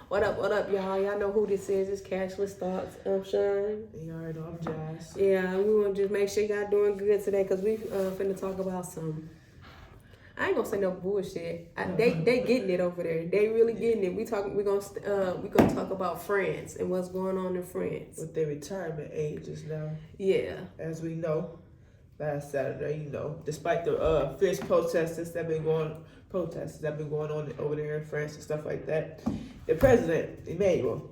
What up, y'all? Y'all know who this is. It's Cashless Thoughts. I'm Sean. You already know I'm Jazz. Yeah, we want to just make sure y'all doing good today because we finna talk about some. I ain't gonna say no bullshit. They getting it over there. They really getting it. We gonna talk about France and what's going on in France. With their retirement ages now. Yeah. As we know, last Saturday, despite the fierce protests that have been going on over there in France and stuff like that, the president, Emmanuel,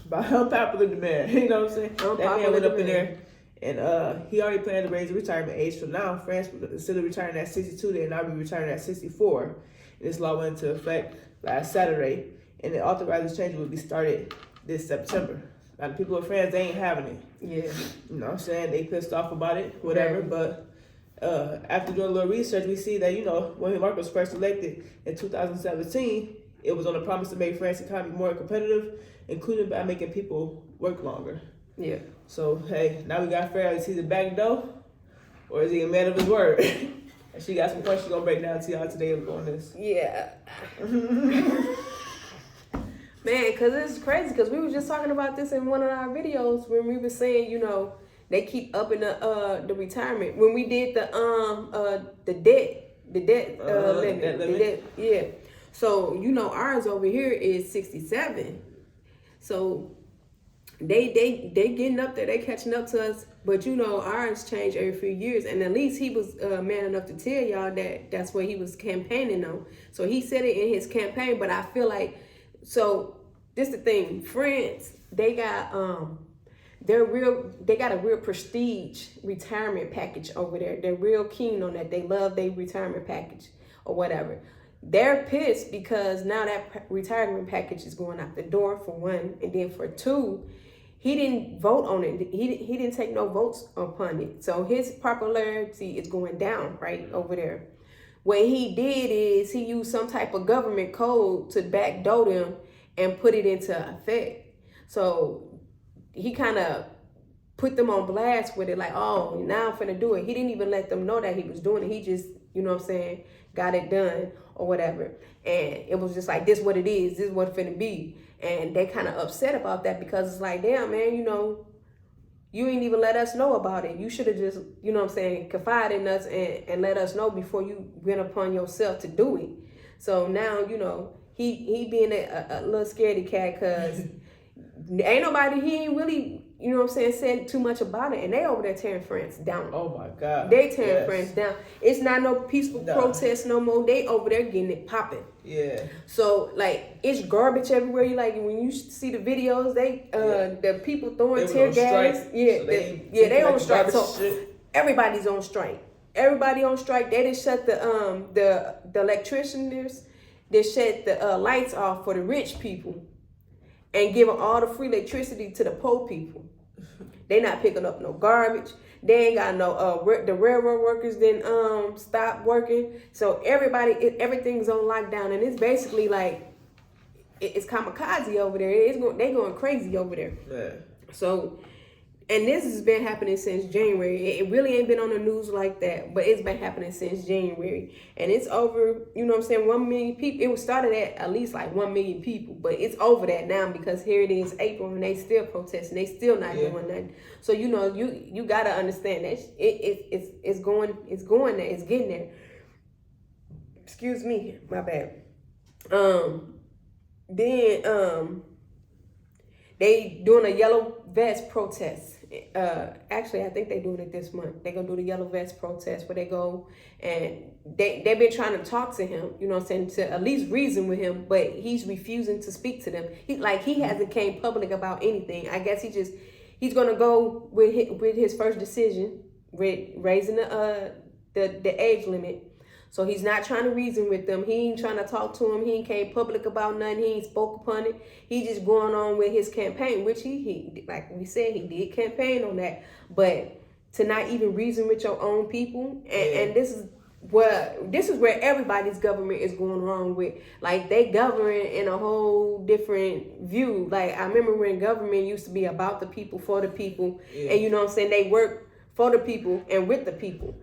by unpopular demand, you know what I'm saying? That man went up in there and he already planned to raise the retirement age. So now France, instead of retiring at 62, they'll now be retiring at 64. And this law went into effect last Saturday, and the authorized change will be started this September. Now the people of France, they ain't having it. Yeah. You know what I'm saying? They pissed off about it, whatever, but after doing a little research, we see that, when Marcos was first elected in 2017, it was on a promise to make France's economy more competitive, including by making people work longer. Yeah. So, hey, now we got Farrah. Is he the back door, or is he a man of his word? And she got some questions she's going to break down to y'all today on this. Yeah. Man, because it's crazy, because we were just talking about this in one of our videos when we were saying, they keep upping the retirement. When we did the debt limit. The debt, yeah. So, ours over here is 67. So they getting up there, they catching up to us. But ours change every few years, and at least he was man enough to tell y'all that that's what he was campaigning on. So he said it in his campaign. But I feel like, so this the thing, France, they got they got a real prestige retirement package over there. They're real keen on that. They love their retirement package or whatever. They're pissed because now that retirement package is going out the door, for one, and then for two, he didn't vote on it. He didn't take no votes upon it. So his popularity is going down right over there. What he did is he used some type of government code to backdoor them and put it into effect. So he kind of put them on blast with it, like, oh, now I'm finna do it. He didn't even let them know that he was doing it. He just, got it done or whatever. And it was just like, this what it is. This is what it's finna be. And they kind of upset about that because it's like, damn, man, you ain't even let us know about it. You should have just, confided in us and let us know before you went upon yourself to do it. So now, he being a little scaredy cat because ain't nobody, he ain't really, said too much about it. And they over there tearing France down. Oh my God. They tearing France down. It's not no peaceful protest no more. They over there getting it popping. Yeah. So, like, it's garbage everywhere. You like, when you see the videos, the people throwing tear gas. Strike. Yeah, so they on strike. So shit. Everybody's on strike. Everybody on strike. They just shut the electricians. They shut the lights off for the rich people and giving all the free electricity to the poor people. They not picking up no garbage. They ain't got no the railroad workers didn't stop working. So everything's on lockdown, and it's basically like it's kamikaze over there. They going crazy over there. Yeah. So, and this has been happening since January. It really ain't been on the news like that, but it's been happening since January. And it's over, 1 million people. It was started at least like 1 million people, but it's over that now because here it is April and they still protesting. They still not doing nothing. So, you got to understand that it's going there. It's getting there. Excuse me, my bad. Then they doing a yellow vest protest. Actually, I think they're doing it this month. They're gonna do the yellow vest protest where they go and they've been trying to talk to him, to at least reason with him, but he's refusing to speak to them. He hasn't came public about anything. I guess he's gonna go with his first decision with raising the age limit. So he's not trying to reason with them. He ain't trying to talk to him. He ain't came public about nothing. He ain't spoke upon it. He just going on with his campaign, which he like we said, he did campaign on that. But to not even reason with your own people, and this is where everybody's government is going wrong with. Like, they govern in a whole different view. Like, I remember when government used to be about the people, for the people, and they work for the people and with the people.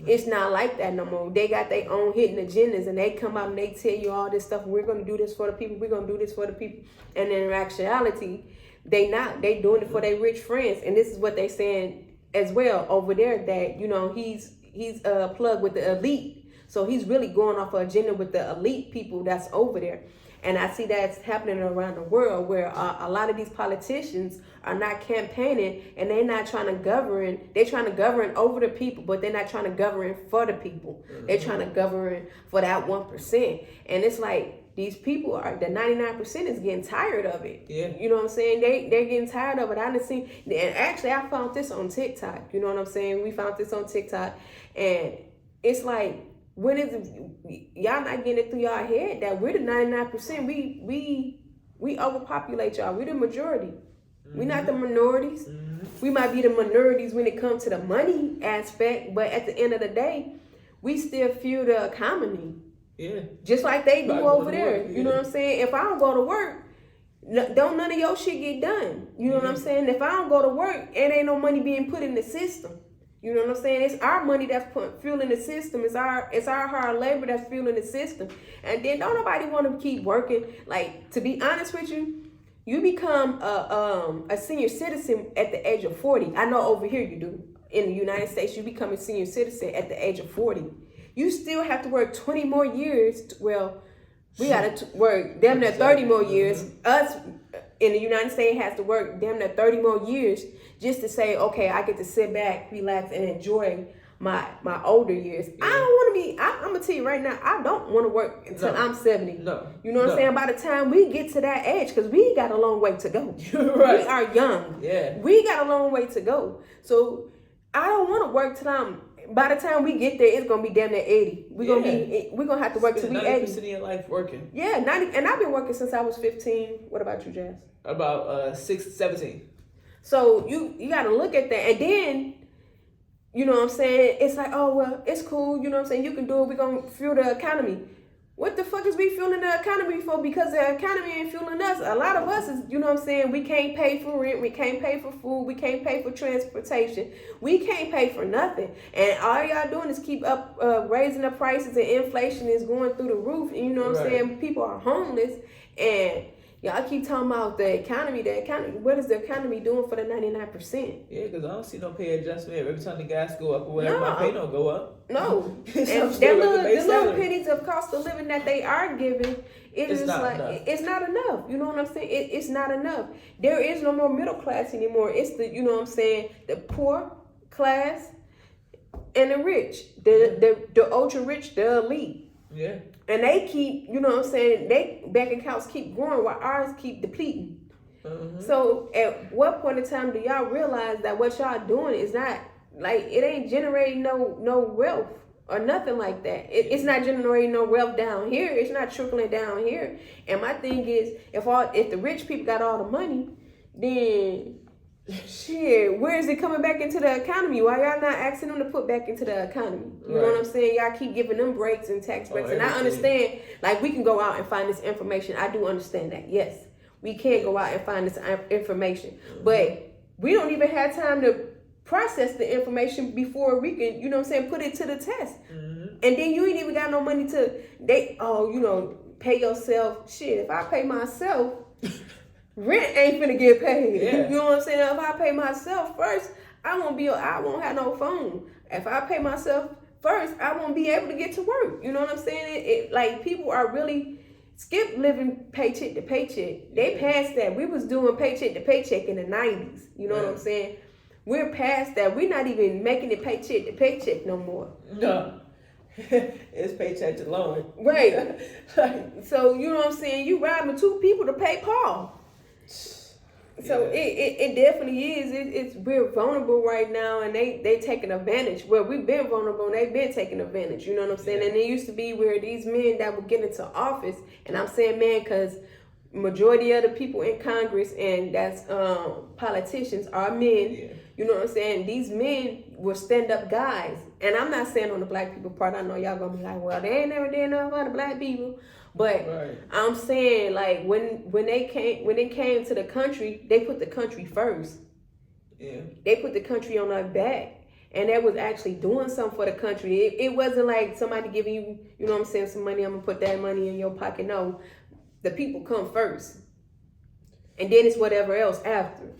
It's not like that no more. They got their own hidden agendas, and they come out and they tell you all this stuff. We're gonna do this for the people. We're gonna do this for the people. And in actuality, they not. They doing it for their rich friends. And this is what they saying as well over there, that he's plugged with the elite. So he's really going off an agenda with the elite people that's over there. And I see that's happening around the world, where a lot of these politicians are not campaigning, and they're not trying to govern. They're trying to govern over the people, but they're not trying to govern for the people. They're trying to govern for that 1%. And it's like, these people are, the 99% is getting tired of it. Yeah. You know what I'm saying? They're getting tired of it. I done seen, and actually I found this on TikTok. You know what I'm saying? We found this on TikTok, and it's like, when is y'all not getting it through y'all head that we're the 99%? We overpopulate y'all. We're the majority. We're not the minorities. We might be the minorities when it comes to the money aspect, but at the end of the day, we still fuel the economy. Yeah. Just like they do over there. Work, yeah. You know what I'm saying? If I don't go to work, don't none of your shit get done. You know what I'm saying? If I don't go to work, it ain't no money being put in the system. You know what I'm saying? It's our money that's fueling the system. It's our hard labor that's fueling the system. And then don't nobody want to keep working. Like, to be honest with you, you become a senior citizen at the age of 40. I know over here you do. In the United States, you become a senior citizen at the age of 40. You still have to work 20 more years. Well, we got to work damn near 30 more years. Us in the United States has to work damn near 30 more years just to say, okay, I get to sit back, relax, and enjoy my older years. I don't want to be, I'm going to tell you right now, I don't want to work until I'm 70. No. You know what I'm saying? By the time we get to that age, because we got a long way to go. Right. We are young. Yeah. We got a long way to go. So I don't want to work till by the time we get there, it's gonna be damn near 80. We're gonna have to work till we 80. 90% of your life working. Yeah, 90, and I've been working since I was 15. What about you, Jazz? About 17. So you gotta look at that, and then you know what I'm saying, it's like, oh well, it's cool, you know what I'm saying, you can do it, we're gonna fuel the economy. What the fuck is we fueling the economy for? Because the economy ain't fueling us. A lot of us is, you know what I'm saying, we can't pay for rent, we can't pay for food, we can't pay for transportation. We can't pay for nothing. And all y'all doing is keep up raising the prices, and inflation is going through the roof. And you know what I'm saying? People are homeless, and y'all keep talking about the economy. What is the economy doing for the 99%? Yeah, because I don't see no pay adjustment every time the gas go up or whatever. My pay don't go up. No. So And the the little pennies of cost of living that they are giving, it's not enough. It's not enough. You know what I'm saying? It's not enough. There is no more middle class anymore. It's the, you know what I'm saying, the poor class and the rich. The ultra rich, the elite. Yeah. And they keep, you know what I'm saying, they bank accounts keep growing while ours keep depleting. So at what point in time do y'all realize that what y'all doing is not, like, it ain't generating no wealth or nothing like that. It's not generating no wealth down here. It's not trickling down here. And my thing is, if the rich people got all the money, then shit, where is it coming back into the economy? Why y'all not asking them to put back into the economy? You know what I'm saying? Y'all keep giving them breaks and tax breaks. And I understand, like, we can go out and find this information. I do understand that. Yes, we can go out and find this information. But we don't even have time to process the information before we can, you know what I'm saying, put it to the test. And then you ain't even got no money to, pay yourself. Shit, if I pay myself, rent ain't finna get paid. Yeah. You know what I'm saying? If I pay myself first, I won't have no phone. If I pay myself first, I won't be able to get to work. You know what I'm saying? Like, people are really skip living paycheck to paycheck. They passed that. We was doing paycheck to paycheck in the 90s. You know what I'm saying? We're past that. We're not even making it paycheck to paycheck no more. No. It's paycheck to loan. Right. So, you know what I'm saying? You robbing two people to pay Paul. So it definitely is. We're vulnerable right now, and they taking advantage. Well, we've been vulnerable, and they've been taking advantage. You know what I'm saying? And it used to be where these men that would get into office, and I'm saying men because majority of the people in Congress and that's politicians are men. Yeah. You know what I'm saying? These men were stand-up guys, and I'm not saying on the black people part. I know y'all gonna be like, well, they ain't never did nothing for the black people. But I'm saying, like, when it came to the country, they put the country first. Yeah. They put the country on their back. and that was actually doing something for the country. It wasn't like somebody giving you, you know what I'm saying, some money, I'm gonna put that money in your pocket. No, the people come first, and then it's whatever else after.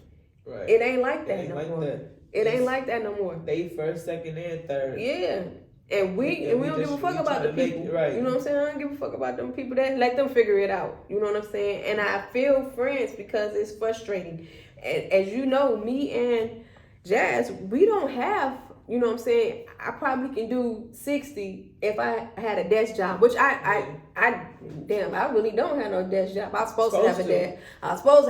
Right. It ain't like that It ain't no like more. that. It ain't like that no more. They first, second, and third. Yeah. And we don't give a fuck about the people. Right. You know what I'm saying? I don't give a fuck about them people. That let them figure it out. You know what I'm saying? And I feel friends because it's frustrating. And as you know, me and Jazz, we don't have, you know what I'm saying? I probably can do 60 if I had a desk job, which I really don't have no desk job. I was supposed to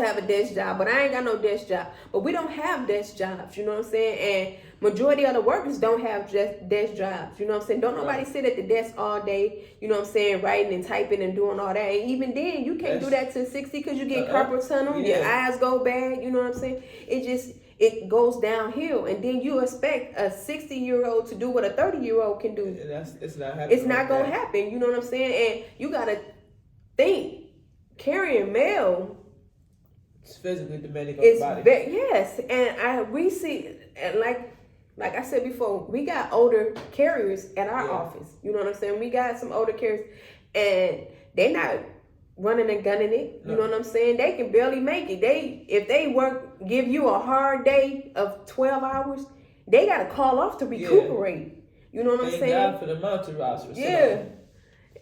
have a desk job, but I ain't got no desk job. But we don't have desk jobs, you know what I'm saying? And majority of the workers don't have just desk jobs, you know what I'm saying? Don't nobody sit at the desk all day, you know what I'm saying, writing and typing and doing all that. And even then, you can't do that to 60 because you get carpal tunnel, your eyes go bad, you know what I'm saying? It goes downhill, and then you expect a 60-year-old to do what a 30-year-old can do. It's not happening. It's not gonna happen, you know what I'm saying? And you gotta think, carrying mail, it's physically demanding on the body. Yes, and we see, and like I said before, we got older carriers at our office. You know what I'm saying? We got some older carriers, and they not running and gunning it. You know what I'm saying? They can barely make it. If they give you a hard day of 12 hours, they got to call off to recuperate. You know what I'm saying? Thank God for the mountain routes.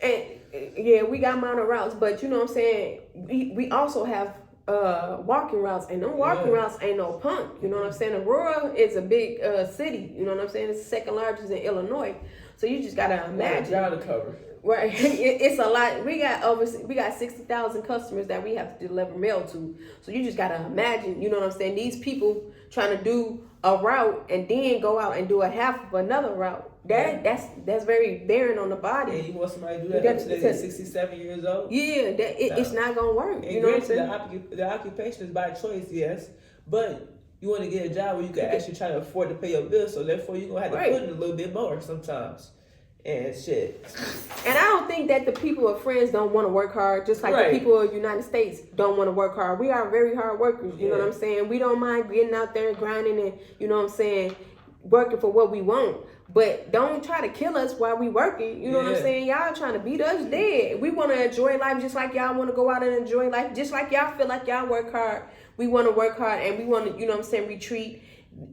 And we got mountain routes, but you know what I'm saying? We also have walking routes, and them walking routes ain't no punk. You know what I'm saying? Aurora is a big city. You know what I'm saying? It's the second largest in Illinois. So you just gotta imagine. Ground to cover. Right, it's a lot. We got 60,000 customers that we have to deliver mail to. So you just gotta imagine. You know what I'm saying? These people trying to do a route and then go out and do a half of another route. That's very bearing on the body. And you want somebody to do that until they're 67 years old? Yeah, it's not gonna work. And you know what I'm saying? The occupation is by choice, yes, but you want to get a job where you can actually try to afford to pay your bills. So therefore, you're gonna have to put in a little bit more sometimes. And shit. And I don't think that the people of France don't want to work hard, just like the people of the United States don't want to work hard. We are very hard workers, you know what I'm saying? We don't mind getting out there and grinding and, you know what I'm saying, working for what we want. But don't try to kill us while we working, you know what I'm saying? Y'all trying to beat us dead. We want to enjoy life just like y'all want to go out and enjoy life. Just like y'all feel like y'all work hard. We want to work hard, and we want to, you know what I'm saying, retreat,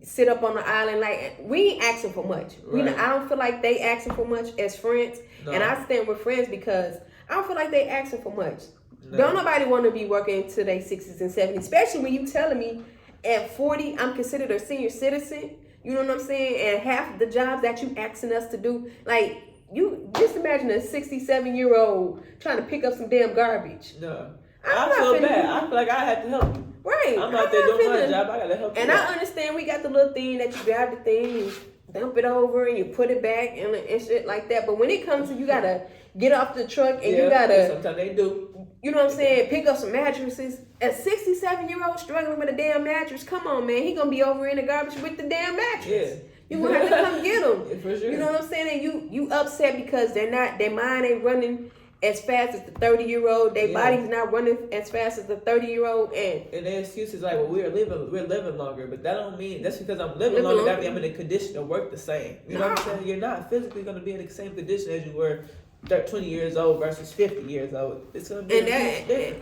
sit up on the island. Like, we ain't asking for much. I don't feel like they asking for much as friends. No. And I stand with friends because I don't feel like they asking for much. No. Don't nobody want to be working to their 60s and 70s, especially when you telling me at 40 I'm considered a senior citizen. You know what I'm saying? And half the jobs that you asking us to do, like, you just imagine a 67-year-old trying to pick up some damn garbage. No. I feel bad. I feel like I have to help you. Right. I'm out there doing my job. I gotta help you. And I understand we got the little thing that you grab the thing and dump it over and you put it back and shit like that. But when it comes to you gotta get off the truck and you gotta, sometimes they do. You know what I'm saying? Pick up some mattresses. A 67-year-old struggling with a damn mattress. Come on, man. He gonna be over in the garbage with the damn mattress. Yeah. You gonna have to come get him. For sure. You know what I'm saying? And you upset because their mind ain't running as fast as the 30-year-old. Their body's not running as fast as the 30-year-old. And their excuse is like, well, we're living longer. But that don't mean that's because I'm living longer. That means I'm in a condition to work the same. You know what I'm saying? You're not physically going to be in the same condition as you were 20 years old versus 50 years old. It's going to be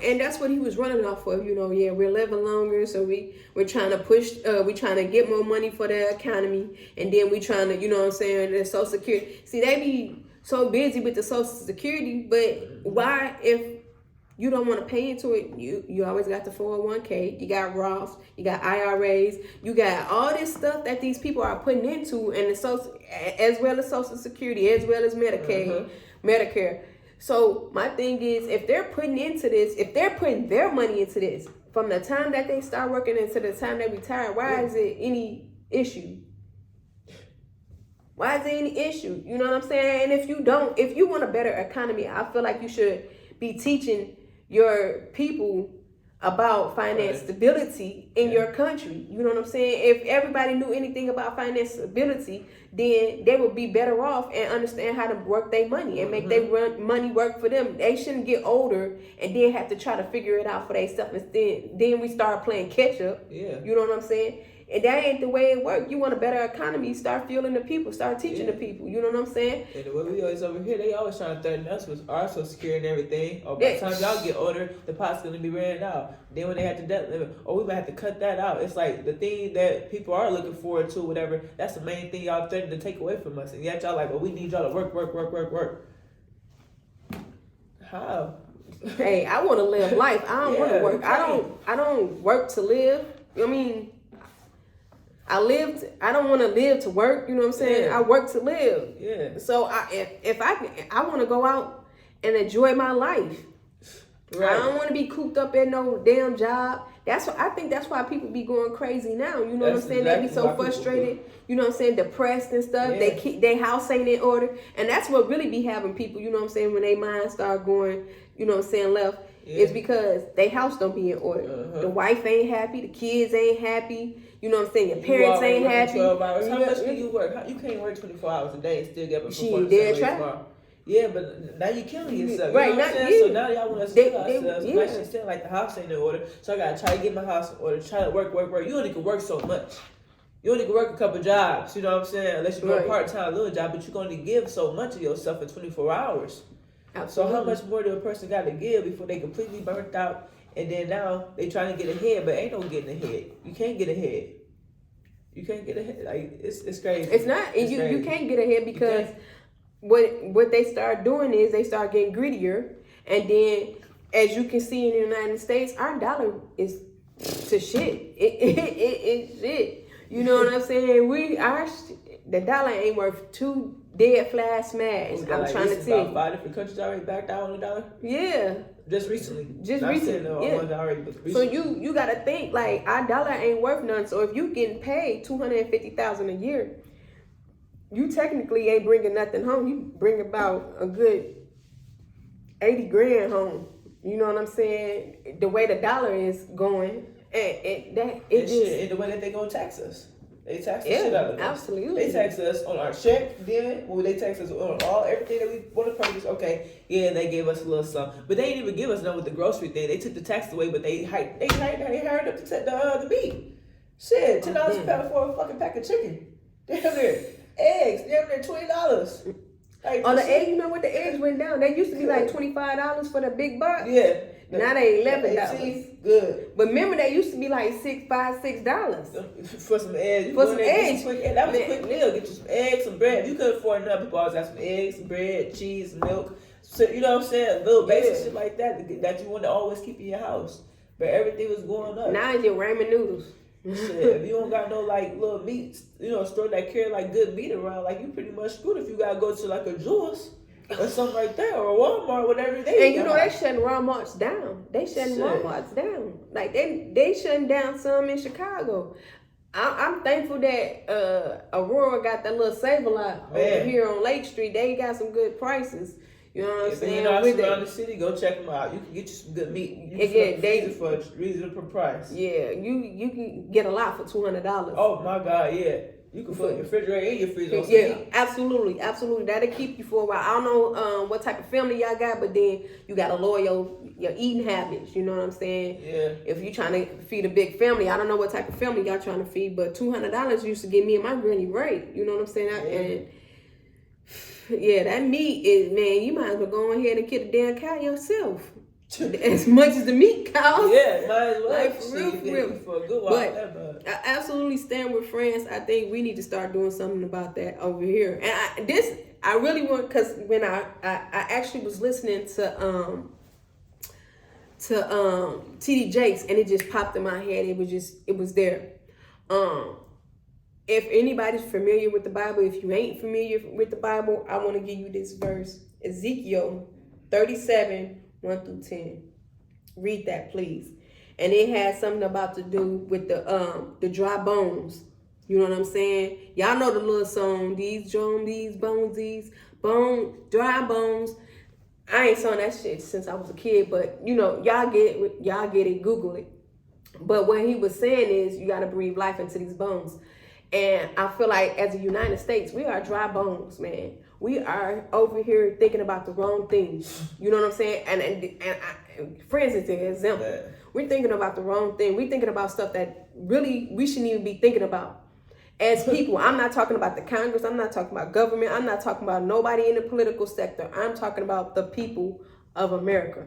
and that's what he was running off of. You know, we're living longer, so we're trying to push. We're trying to get more money for the economy, and then we trying to, you know what I'm saying, the Social Security. See, they be so busy with the Social Security, but why, if you don't want to pay into it, you always got the 401k, you got Roths, you got IRAs, you got all this stuff that these people are putting into, and the social, as well as Social Security, as well as Medicaid, Medicare. So my thing is, if they're putting into this, if they're putting their money into this, from the time that they start working into the time they retire, why is it any issue? Why is there any issue? You know what I'm saying? And if you want a better economy, I feel like you should be teaching your people about finance stability in your country. You know what I'm saying? If everybody knew anything about finance stability, then they would be better off and understand how to work their money and make their money work for them. They shouldn't get older and then have to try to figure it out for themselves. And then we start playing catch up. Yeah. You know what I'm saying? And that ain't the way it works. You want a better economy, start fueling the people, start teaching the people. You know what I'm saying? And the way we always over here, they always trying to threaten us with our social security and everything. Or by the time y'all get older, the pot's gonna be ran out. Then when they have to debt limit, we might have to cut that out. It's like the thing that people are looking forward to, whatever. That's the main thing y'all threatening to take away from us. And yet y'all like, we need y'all to work. How? Hey, I want to live life. I don't want to work. I don't work to live. I mean, I don't want to live to work. You know what I'm saying? Yeah. I work to live. Yeah. So if I want to go out and enjoy my life. Right. I don't want to be cooped up in no damn job. I think that's why people be going crazy now. You know what I'm saying? Exactly. They be so frustrated. You know what I'm saying? Depressed and stuff. Yeah. They keep their house ain't in order, and that's what really be having people. You know what I'm saying? When they mind start going, you know what I'm saying, left. Yeah. It's because their house don't be in order. Uh-huh. The wife ain't happy. The kids ain't happy. You know what I'm saying? Your parents ain't happy. 12 hours. How much can you work? You can't work 24 hours a day and still get up She dead try. Yeah, but now you killing yourself. Right, you know what I'm saying? Yeah. So now y'all want us to kill ourselves. Yeah. Like she said, like the house ain't in order. So I gotta try to get my house in order, try to work. You only can work so much. You only can work a couple jobs, you know what I'm saying? Unless you go a part-time little job, but you can only give so much of yourself in 24 hours. Absolutely. So how much more do a person got to give before they completely burnt out? And then now they trying to get ahead, but ain't no getting ahead. You can't get ahead. You can't get ahead. Like it's crazy. It's not. You can't get ahead because what they start doing is they start getting greedier, and then as you can see in the United States, our dollar is to shit. It's shit. You know what I'm saying? The dollar ain't worth 2 dead flat smash. I'm trying to tell you. 5 different countries already backed out on the dollar. Yeah. Just recently. Yeah. So you gotta think like our dollar ain't worth nothing. So if you getting paid $250,000 a year, you technically ain't bringing nothing home. You bring about a good 80 grand home. You know what I'm saying? The way the dollar is going, and the way that they gonna tax us. They tax the shit out of us. Absolutely. They tax us on our check, then when they tax us on everything that we want to purchase. Okay, yeah, they gave us a little something, but they didn't even give us none with the grocery thing. They took the tax away, but they hired up the meat. Shit, $10 a pound for a fucking pack of chicken. Damn near eggs, damn near $20. Like, the eggs, you know what? The eggs went down. They used to be like $25 for the big box. Yeah. Now they $11. Good. But remember, they used to be like $6 for some eggs. For some eggs. That was a quick meal. Get you some eggs, some bread. You couldn't afford enough. People always have some eggs, some bread, cheese, milk. So you know what I'm saying? Little basic shit like that you want to always keep in your house. But everything was going up. Now it's your ramen noodles. Shit, if you don't got no like little meats, store that carry like good meat around, like you pretty much screwed if you gotta go to like a Jewel's or something like that, or a Walmart, whatever they. And they shutting Walmarts down. They shutting Walmarts down. Like they shutting down some in Chicago. I'm thankful that Aurora got that little Save-A-Lot over here on Lake Street. They got some good prices. You know what I'm saying? Around the city, go check them out. You can get you some good meat. They for a reasonable price. Yeah, you can get a lot for $200. Oh my God, yeah. You can put your refrigerator in your freezer. Yeah, absolutely. That'll keep you for a while. I don't know what type of family y'all got, but then you gotta lower your eating habits. You know what I'm saying? Yeah. If you're trying to feed a big family, I don't know what type of family y'all trying to feed, but $200 used to get me and my granny right. You know what I'm saying? And that meat is, man, you might as well go ahead and get a damn cow yourself. As much as the meat costs. Yeah, might as well. Like, for real. For a good while. But I absolutely stand with France. I think we need to start doing something about that over here. And I really want, because when I actually was listening to TD Jakes, and it just popped in my head. It was there. If anybody's familiar with the Bible, if you ain't familiar with the Bible, I want to give you this verse. Ezekiel 37, 1-10. Read that, please. And it has something about to do with the dry bones. You know what I'm saying? Y'all know the little song, these dry bones. I ain't sung that shit since I was a kid, but y'all get it, Google it. But what he was saying is you got to breathe life into these bones. And I feel like as the United States, we are dry bones, man. We are over here thinking about the wrong things. You know what I'm saying? And friends is an example. Yeah. We're thinking about the wrong thing. We're thinking about stuff that really we shouldn't even be thinking about. As people, I'm not talking about the Congress. I'm not talking about government. I'm not talking about nobody in the political sector. I'm talking about the people of America.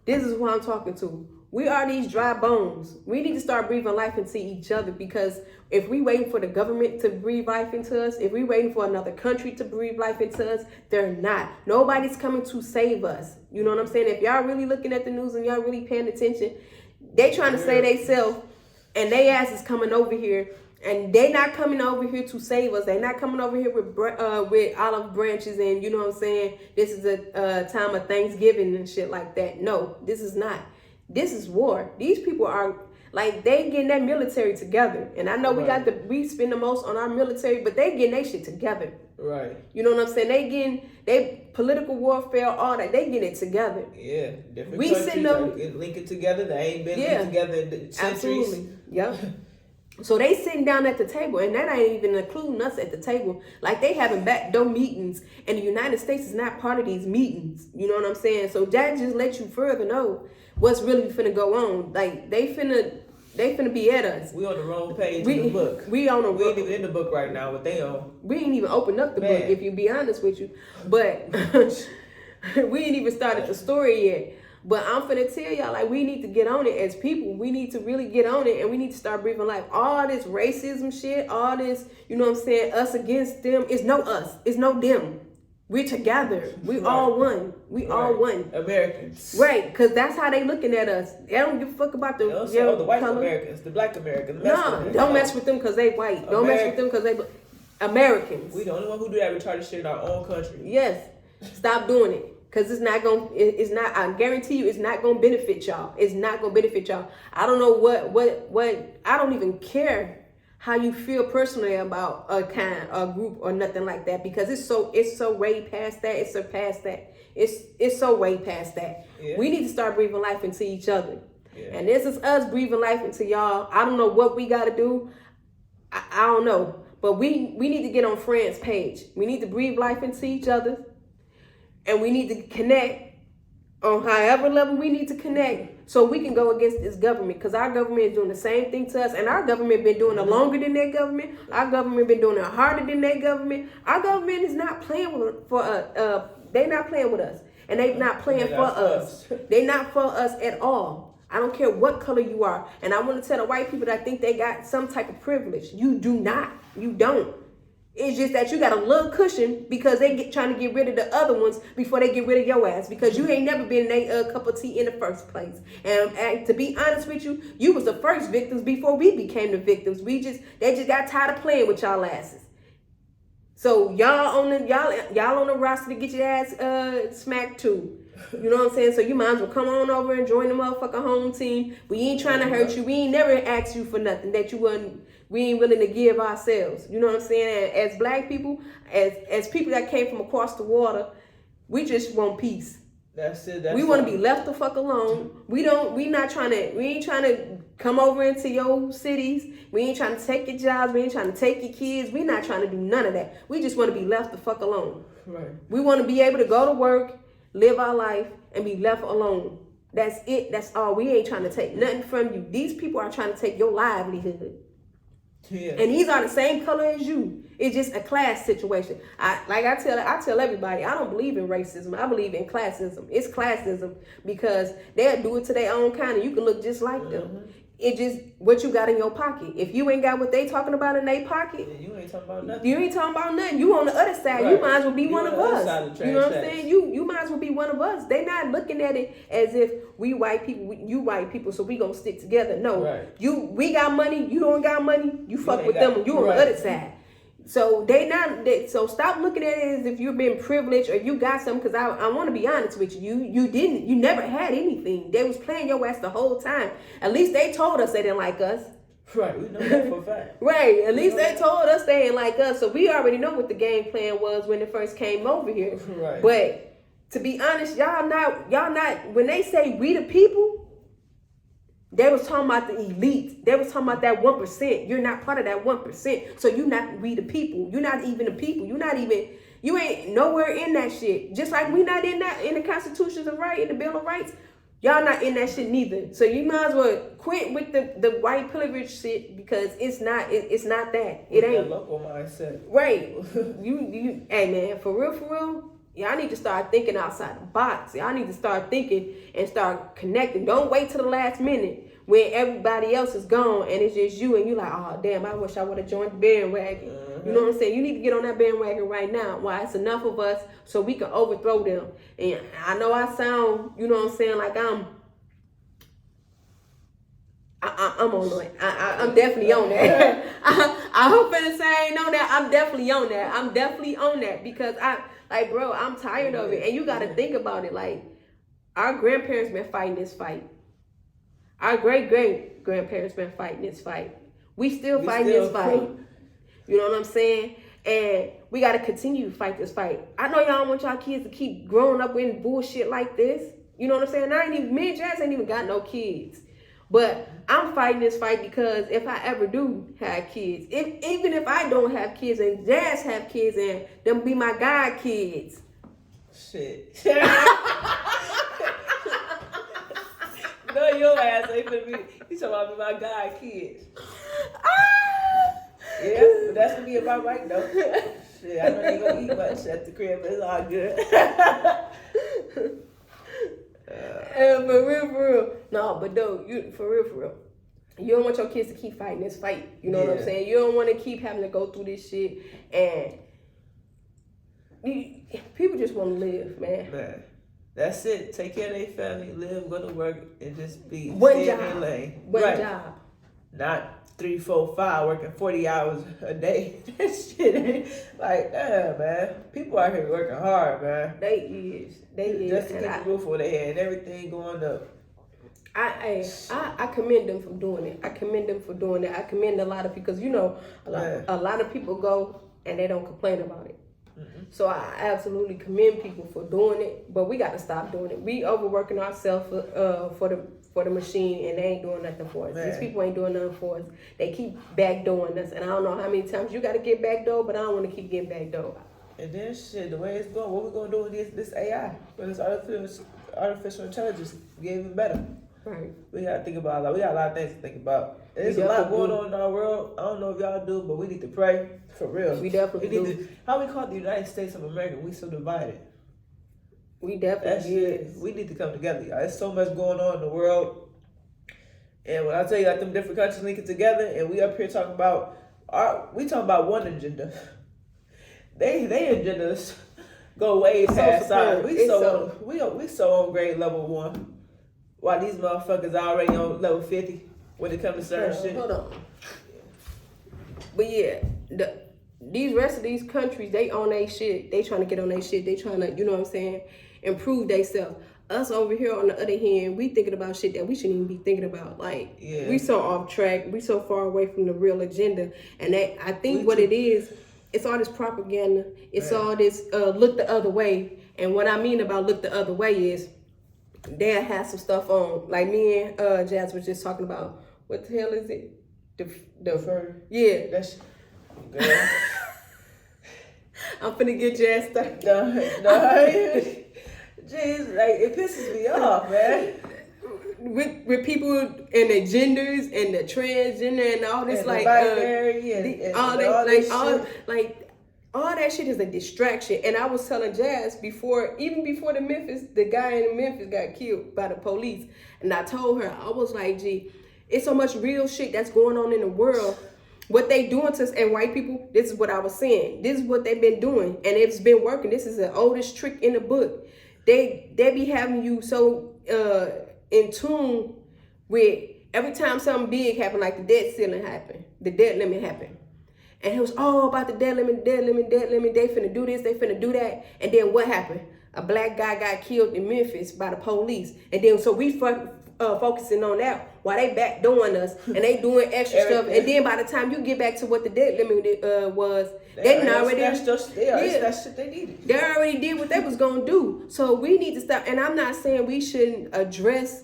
This is who I'm talking to. We are these dry bones. We need to start breathing life into each other, because if we waiting for the government to breathe life into us, if we waiting for another country to breathe life into us, they're not. Nobody's coming to save us. You know what I'm saying? If y'all really looking at the news and y'all really paying attention, they trying to say they self, and they ass is coming over here, and they not coming over here to save us. They not coming over here with olive branches and, you know what I'm saying, this is a time of Thanksgiving and shit like that. No, this is not. This is war. These people are like, they getting that military together. And I know we spend the most on our military, but they getting that shit together. Right. You know what I'm saying? They political warfare, all that, they get it together. Yeah. Different we countries sitting up, linking together. They ain't been linked together in centuries. Absolutely. Yeah. So they sitting down at the table, and that ain't even including us at the table. Like, they having backdoor meetings, and the United States is not part of these meetings. You know what I'm saying? So that just lets you further know what's really finna go on. Like, they finna be at us. We on the wrong page in the book. We ain't even in the book right now. What they on? We ain't even opened up the book, if you be honest with you. But we ain't even started the story yet. But I'm finna tell y'all, like, we need to get on it as people. We need to really get on it, and we need to start breathing life. All this racism shit, all this, you know what I'm saying, us against them, it's no us. It's no them. We're together. We all one. We all one. Americans. Right, because that's how they looking at us. They don't give a fuck about the the white color. Americans, the black Americans. No, don't mess with them because they white. Don't mess with them because they Americans. We the only one who do that retarded shit in our own country. Yes. Stop doing it. Because it's not, I guarantee you, it's not going to benefit y'all. It's not going to benefit y'all. I don't know what, I don't even care how you feel personally about a group or nothing like that, because it's so way past that. It's surpassed that. It's so way past that. Yeah. We need to start breathing life into each other. Yeah. And this is us breathing life into y'all. I don't know what we got to do. I don't know. But we need to get on Fran's page. We need to breathe life into each other. And we need to connect on however level we need to connect, so we can go against this government, because our government is doing the same thing to us, and our government been doing it longer than their government. Our government been doing it harder than their government. Our government is not playing they're not playing with us, and they're not playing for us. They're not for us at all. I don't care what color you are. And I want to tell the white people that think they got some type of privilege. You do not. You don't. It's just that you got a little cushion because they trying to get rid of the other ones before they get rid of your ass, because you ain't never been in a cup of tea in the first place. And to be honest with you, you was the first victims before we became the victims. They just got tired of playing with y'all asses. So y'all on the roster to get your ass smacked too. You know what I'm saying? So you might as well come on over and join the motherfucking home team. We ain't trying to hurt you. We ain't never asked you for nothing that we ain't willing to give ourselves. You know what I'm saying? And as black people, as people that came from across the water, we just want peace. That's it. We want to be left the fuck alone. We ain't trying to come over into your cities. We ain't trying to take your jobs. We ain't trying to take your kids. We not trying to do none of that. We just want to be left the fuck alone. Right. We want to be able to go to work, live our life, and be left alone. That's it. That's all. We ain't trying to take nothing from you. These people are trying to take your livelihood. Yeah. And these are the same color as you. It's just a class situation. I tell everybody, I don't believe in racism. I believe in classism. It's classism because they'll do it to their own kind, and you can look just like them. It's just what you got in your pocket. If you ain't got what they talking about in their pocket, you ain't talking about nothing. You ain't talking about nothing. You on the other side. Right. You might as well be one of us. You know what I'm saying? You might as well be one of us. They not looking at it as if we white people, you white people, so we gonna stick together. No. Right. We got money, you don't got money, you fuck with them, you on the other side. So so stop looking at it as if you've been privileged or you got something, because I want to be honest with you. You never had anything. They was playing your ass the whole time. At least they told us they didn't like us. Right, we know that for a fact. Right, at least they told us they ain't like us, so we already know what the game plan was when it first came over here. Right. But to be honest, y'all not when they say we the people, they was talking about the elite. They was talking about that 1%. You're not part of that 1%. So you not we the people. You're not even the people. You ain't nowhere in that shit. Just like we not in the Constitution of Rights, in the Bill of Rights. Y'all not in that shit neither. So you might as well quit with the white privilege shit because it's not that. It ain't. That local mindset. Right. you hey man, for real, y'all need to start thinking outside the box. Y'all need to start thinking and start connecting. Don't wait till the last minute when everybody else is gone and it's just you and you like, oh damn, I wish I would have joined the bandwagon. You know what I'm saying? You need to get on that bandwagon right now. Why? It's enough of us so we can overthrow them. And I know I sound, you know what I'm saying, like I'm on it. I'm definitely on that. I hope to say I ain't on that. I'm definitely on that. I'm definitely on that because bro, I'm tired of it. And you got to think about it. Like, our grandparents been fighting this fight. Our great-great-grandparents been fighting this fight. We still fighting this fight. You know what I'm saying? And we got to continue to fight this fight. I know y'all want y'all kids to keep growing up in bullshit like this. You know what I'm saying? Me and Jazz ain't even got no kids. But I'm fighting this fight because if I ever do have kids, even if I don't have kids and Jazz have kids and them be my god kids. Shit. No, your ass ain't gonna be. You talking about my god kids. Yeah, but that's gonna be about right though. Shit, I know you ain't gonna eat much at the crib, but it's all good. For real. No, but though, for real. You don't want your kids to keep fighting this fight. You know what I'm saying? You don't want to keep having to go through this shit. And people just want to live, man. That's it. Take care of their family, live, go to work, and just be one job. In their lane. One job. Not 3, 4, 5 working 40 hours a day. That shit ain't like, damn, man. People out here working hard, man. They is. Just to keep the roof over their head and everything going up. I commend them for doing it. I commend a lot of people because, you know, a lot of people go and they don't complain about it. Mm-hmm. So I absolutely commend people for doing it, but we got to stop doing it. We overworking ourselves for the machine, and they ain't doing nothing for us. Man. These people ain't doing nothing for us. They keep backdooring us, and I don't know how many times you got to get backdoored, but I don't want to keep getting backdoored. And then shit, the way it's going, what we gonna do with this AI? When this artificial intelligence get even better. Right. We gotta think about we got a lot of things to think about. There's a lot going on in our world. I don't know if y'all do, but we need to pray for real. We definitely do. How we call it the United States of America? We so divided. We definitely is. We need to come together, y'all. There's so much going on in the world. And when I tell you that them different countries linking together, and we up here talking about one agenda. They agendas go way past ours. We so on grade level 1. While these motherfuckers already on level 50 when it comes to certain shit. Hold on. But yeah, these rest of these countries, they on their shit. They trying to get on their shit. They trying to, you know what I'm saying, improve themselves. Us over here, on the other hand, we thinking about shit that we shouldn't even be thinking about. Like, we so off track. We so far away from the real agenda. And I think it is, it's all this propaganda. It's all this look the other way. And what I mean about look the other way is, they'll have some stuff on, like me and Jazz was just talking about. What the hell is it? The fur. Yeah. That's girl. I'm finna get Jazz started. No. Jeez, like it pisses me off, man. With people and the genders and the transgender and all this, and all that shit is a distraction. And I was telling Jazz even before the guy in Memphis got killed by the police. And I told her, I was like, gee, it's so much real shit that's going on in the world. What they doing to us and white people, this is what I was saying. This is what they've been doing. And it's been working. This is the oldest trick in the book. They be having you so in tune with every time something big happened, like the debt limit happened. And it was all about the debt limit. They finna do this, they finna do that. And then what happened? A black guy got killed in Memphis by the police. And then so we focusing on that while they backdooring us and they doing extra stuff. And then by the time you get back to what the debt limit was, they already that's that shit they needed. They already did what they was gonna do. So we need to stop. And I'm not saying we shouldn't address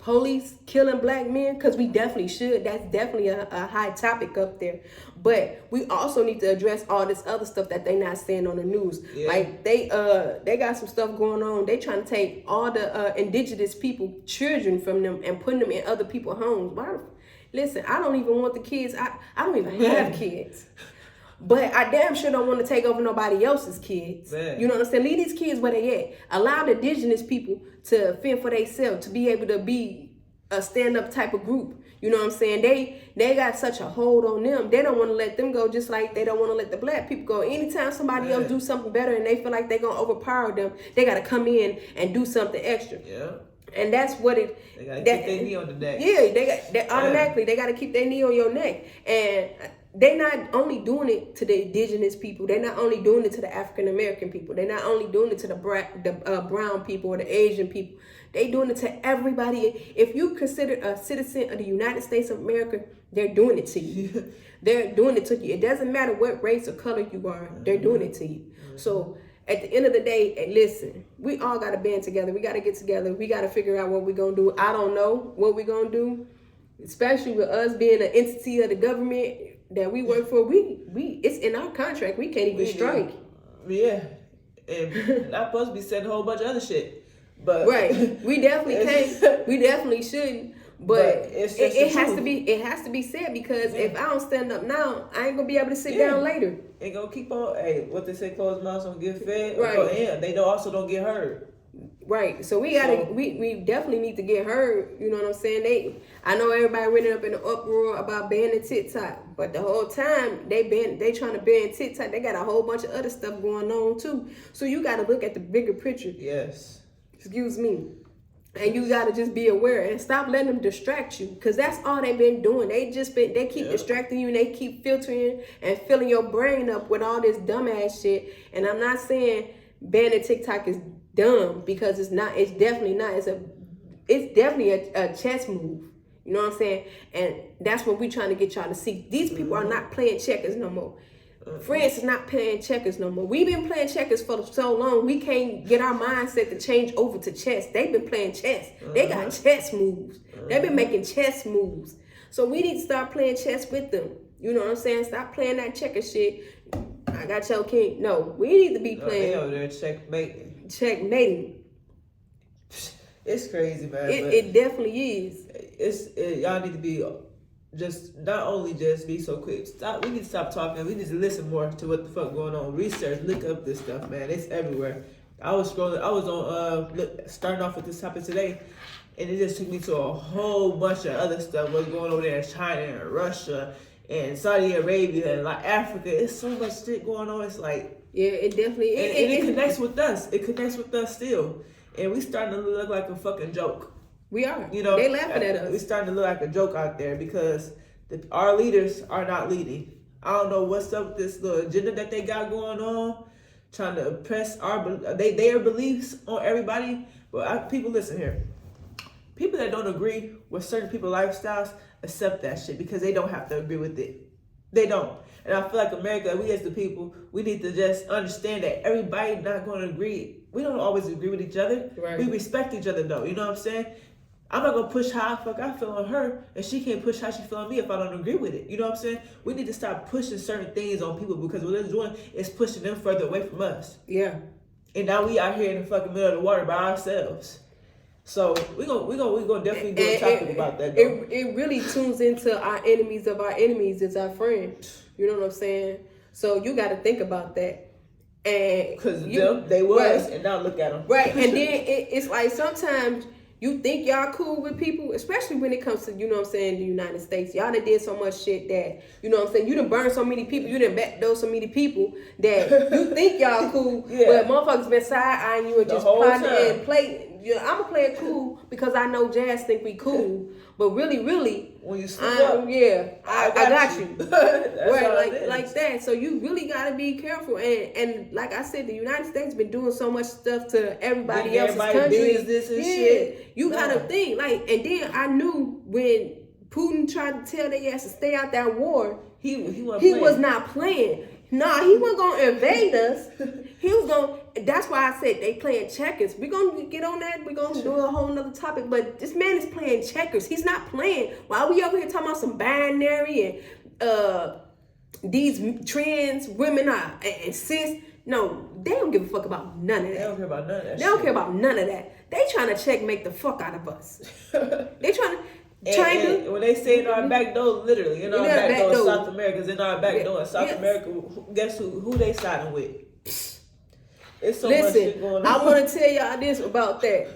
police killing black men? Because we definitely should. That's definitely a high topic up there. But we also need to address all this other stuff that they not saying on the news. Yeah. Like they got some stuff going on. They trying to take all the indigenous people, children from them and putting them in other people's homes. Why? Listen, I don't even want the kids. I don't even have kids. But I damn sure don't want to take over nobody else's kids. Man. You know what I'm saying? Leave these kids where they at. Allow the indigenous people to fend for themselves, to be able to be a stand-up type of group. You know what I'm saying? They got such a hold on them. They don't want to let them go, just like they don't want to let the black people go. Anytime somebody else do something better and they feel like they're going to overpower them, they got to come in and do something extra. Yeah. And that's what it. They gotta keep their knee on the neck. Yeah, they automatically they gotta keep their knee on your neck, and they not only doing it to the indigenous people. They're not only doing it to the African American people. They're not only doing it to the brown people or the Asian people. They doing it to everybody. If you consider a citizen of the United States of America, they're doing it to you. They're doing it to you. It doesn't matter what race or color you are. They're doing it to you. So at the end of the day, listen, we all got to band together. We got to get together. We got to figure out what we're going to do. I don't know what we're going to do, especially with us being an entity of the government that we work for. It's in our contract. We can't even strike. Yeah. And not supposed to be saying a whole bunch of other shit. But right. We definitely can't. We definitely shouldn't. But it's just it has to be said, because if I don't stand up now, I ain't gonna be able to sit down later. Ain't gonna keep on. Hey, what they say, closed mouths don't get fed. Right. Yeah, they also don't get heard. Right. So we definitely need to get heard. You know what I'm saying? I know everybody running up in an uproar about banning TikTok, but the whole time they trying to ban TikTok, they got a whole bunch of other stuff going on too. So you got to look at the bigger picture. Yes. Excuse me. And you got to just be aware and stop letting them distract you, because that's all they've been doing. They keep distracting you, and they keep filtering and filling your brain up with all this dumbass shit. And I'm not saying banning TikTok is dumb, because it's not. It's definitely not. It's definitely a chess move. You know what I'm saying? And that's what we're trying to get y'all to see. These people are not playing checkers no more. France is not playing checkers no more. We've been playing checkers for so long, we can't get our mindset to change over to chess. They've been playing chess. They got chess moves. They've been making chess moves. So we need to start playing chess with them. You know what I'm saying? Stop playing that checker shit. I got your king. No, we need to be playing. They over there checkmating. Checkmating. It's crazy, man. It definitely is. Y'all need to be just not only just be so quick. We need to stop talking. We need to listen more to what the fuck going on. Research, look up this stuff, man. It's everywhere. I was scrolling. I was on starting off with this topic today, and it just took me to a whole bunch of other stuff. What's going over there in China and Russia and Saudi Arabia and like Africa. It's so much shit going on. It's like, yeah, it definitely it connects with us. It connects with us still, and we starting to look like a fucking joke. We are. You know, they laughing at us. We're starting to look like a joke out there because our leaders are not leading. I don't know what's up with this little agenda that they got going on, trying to oppress their beliefs on everybody. But people, listen here. People that don't agree with certain people's lifestyles accept that shit because they don't have to agree with it. They don't. And I feel like America, we as the people, we need to just understand that everybody not going to agree. We don't always agree with each other. Right. We respect each other though. You know what I'm saying? I'm not going to push how I feel on her, and she can't push how she feel on me if I don't agree with it. You know what I'm saying? We need to stop pushing certain things on people, because what they're doing is pushing them further away from us. Yeah. And now we out here in the fucking middle of the water by ourselves. So we gonna definitely do a topic about that though. It really tunes into our enemies of our enemies is our friend. You know what I'm saying? So you got to think about that. And because they was, right. And now look at them. Right. And then it's like sometimes you think y'all cool with people, especially when it comes to, you know what I'm saying, the United States. Y'all done did so much shit that, you know what I'm saying, you done burned so many people, you done backdoor so many people that you think y'all cool, but motherfuckers been side-eyeing you and just plotting and play. You know, I'm going to play it cool because I know Jazz think we cool, but really, when you slip up, I got you. Right, like that. So you really got to be careful. And like I said, the United States been doing so much stuff to everybody else's country. Business and shit. You got to think. And then I knew when Putin tried to tell their ass to stay out that war, he was not playing. Nah, he wasn't going to invade us. He was going to... that's why I said they playing checkers. We're gonna get on that. We're gonna do a whole nother topic. But this man is playing checkers. He's not playing. While we over here talking about some binary and these trans women are and cis. No, they don't give a fuck about none of that. They don't care about none of that. They don't care about none of that. They trying to checkmate the fuck out of us. They trying to. China. And when they say in our back door, literally in our back door, South America's in our back door. South America, guess who they siding with? It's so much shit going on. I want to tell y'all this about that.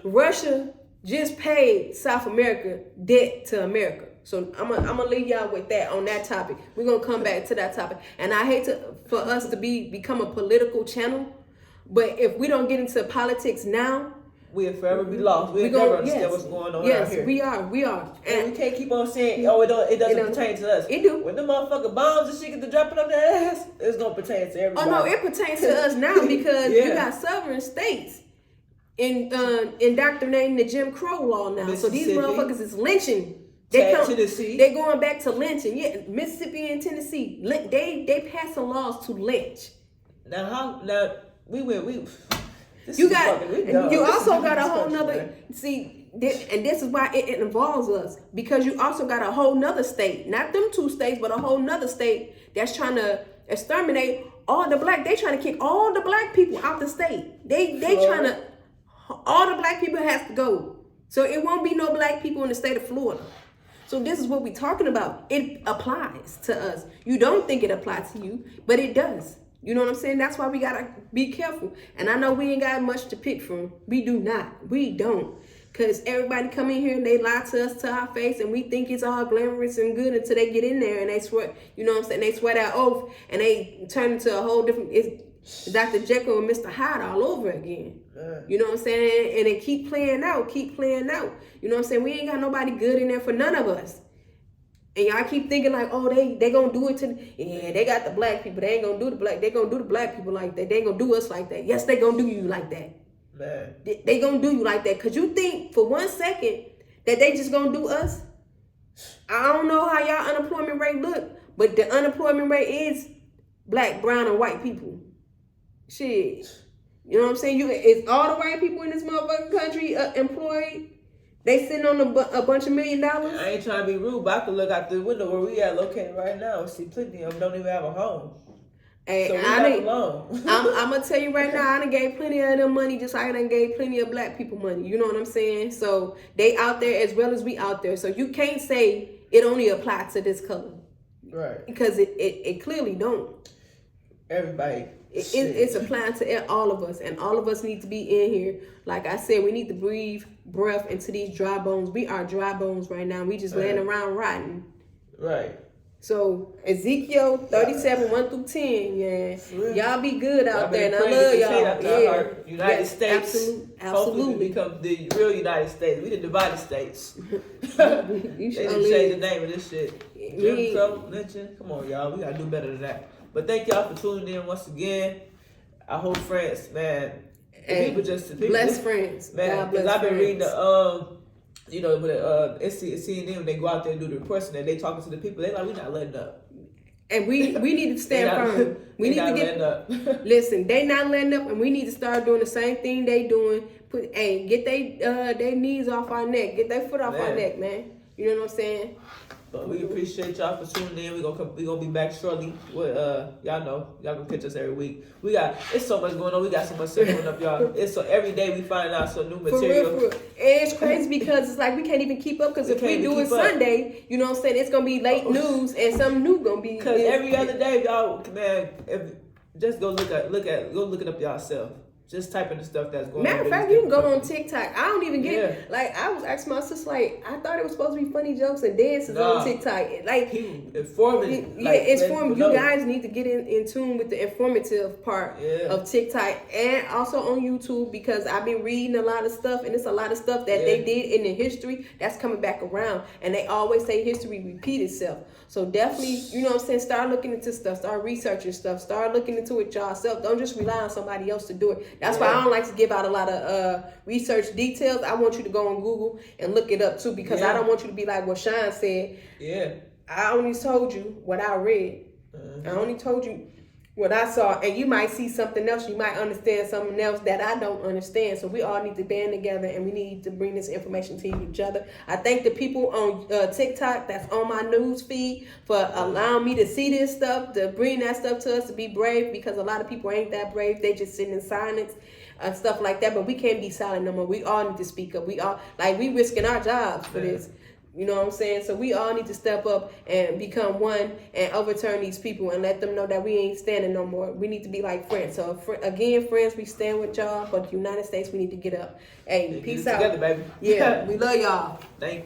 Russia just paid South America debt to America. So I'm gonna leave y'all with that on that topic. We're gonna come back to that topic. And I hate for us to become a political channel, but if we don't get into politics now, we'll forever be lost. We'll never understand what's going on out here. Yes, we are. And we can't keep on saying, oh, it doesn't pertain to us. It do. When the motherfucking bombs and shit get to dropping up their ass, it's gonna pertain to everybody. Oh no, it pertains to us now because you got sovereign states indoctrinating the Jim Crow law now. So these motherfuckers is lynching. Tennessee. They going back to lynching. Yeah, Mississippi and Tennessee. They passing laws to lynch. Now we you also got a whole nother and this is why it involves us, because you also got a whole nother state, not them two states, but a whole nother state that's trying to exterminate all the black. They trying to kick all the black people out the state. They trying to, all the black people has to go. So it won't be no black people in the state of Florida. So this is what we're talking about. It applies to us. You don't think it applies to you, but it does. You know what I'm saying? That's why we gotta be careful. And I know we ain't got much to pick from. We do not. We don't. Because everybody come in here and they lie to us to our face and we think it's all glamorous and good until they get in there and they swear, you know what I'm saying? They swear that oath and they turn into a whole different, it's Dr. Jekyll and Mr. Hyde all over again. You know what I'm saying? And they keep playing out. You know what I'm saying? We ain't got nobody good in there for none of us. And y'all keep thinking like, oh, they gonna do it to, they got the black people. They ain't gonna do they gonna do the black people like that. They ain't gonna do us like that. Yes, they gonna do you like that. Man. They gonna do you like that. Cause you think for 1 second that they just gonna do us. I don't know how y'all unemployment rate look, but the unemployment rate is black, brown, and white people. Shit. You know what I'm saying? Is all the white people in this motherfucking country employed? They sitting on a bunch of $1 million? I ain't trying to be rude, but I can look out the window where we are located right now and see plenty of them don't even have a home. Hey, so I'm going to tell you right now, I done gave plenty of them money just like I done gave plenty of black people money. You know what I'm saying? So they out there as well as we out there. So you can't say it only applies to this color. Right. Because it clearly don't. Everybody. It's applying to all of us, and all of us need to be in here. Like I said, we need to breathe breath into these dry bones. We are dry bones right now. We just laying around rotting. Right. So Ezekiel 37, 1 through 10, y'all be good out there, and I love y'all. United States, absolutely. Become the real United States. We the divided states. They didn't change the name of this shit. Jim Crow, lynching. Come on, y'all. We gotta do better than that. But thank y'all for tuning in once again. Our whole friends, man. Bless friends, man. Because I've been reading the with CNN when they go out there and do the reporting and they talking to the people, they like, we not letting up. And we need to stand firm. We need to get up. Listen, they not letting up, and we need to start doing the same thing they doing. Get they knees off our neck, get their foot off our neck, man. You know what I'm saying? But we appreciate y'all for tuning in. We gonna be back shortly. With y'all know y'all gonna catch us every week. It's so much going on. We got so much stuff going up, y'all. It's so every day we find out some new material. For real. And it's crazy because it's like we can't even keep up. Because if we do it Sunday, you know what I'm saying, it's gonna be late news and something new gonna be. Because every other day, y'all, man, just go look it up yourself. Just typing the stuff that's going on. Matter of fact, you can go on TikTok. I don't even get it. Like, I was asking my sister, like, I thought it was supposed to be funny jokes and dances on TikTok. Like, informative. It's informative. You guys need to get in tune with the informative part of TikTok and also on YouTube, because I've been reading a lot of stuff, and it's a lot of stuff that they did in the history that's coming back around. And they always say history repeat itself. So definitely, you know what I'm saying, start looking into stuff, start researching stuff, start looking into it yourself. Don't just rely on somebody else to do it. That's why I don't like to give out a lot of research details. I want you to go on Google and look it up too, because I don't want you to be like what Sean said. Yeah. I only told you what I read. I only told you what I saw, and you might see something else. You might understand something else that I don't understand. So we all need to band together, and we need to bring this information to each other. I thank the people on TikTok that's on my news feed for allowing me to see this stuff, to bring that stuff to us, to be brave, because a lot of people ain't that brave. They just sitting in silence and stuff like that. But we can't be silent no more. We all need to speak up. We all, like, we risking our jobs for this. You know what I'm saying? So we all need to step up and become one and overturn these people and let them know that we ain't standing no more. We need to be like friends. So again, friends, we stand with y'all. But the United States, we need to get up. Hey, peace out. Together, baby. Yeah, we love y'all. Thank you.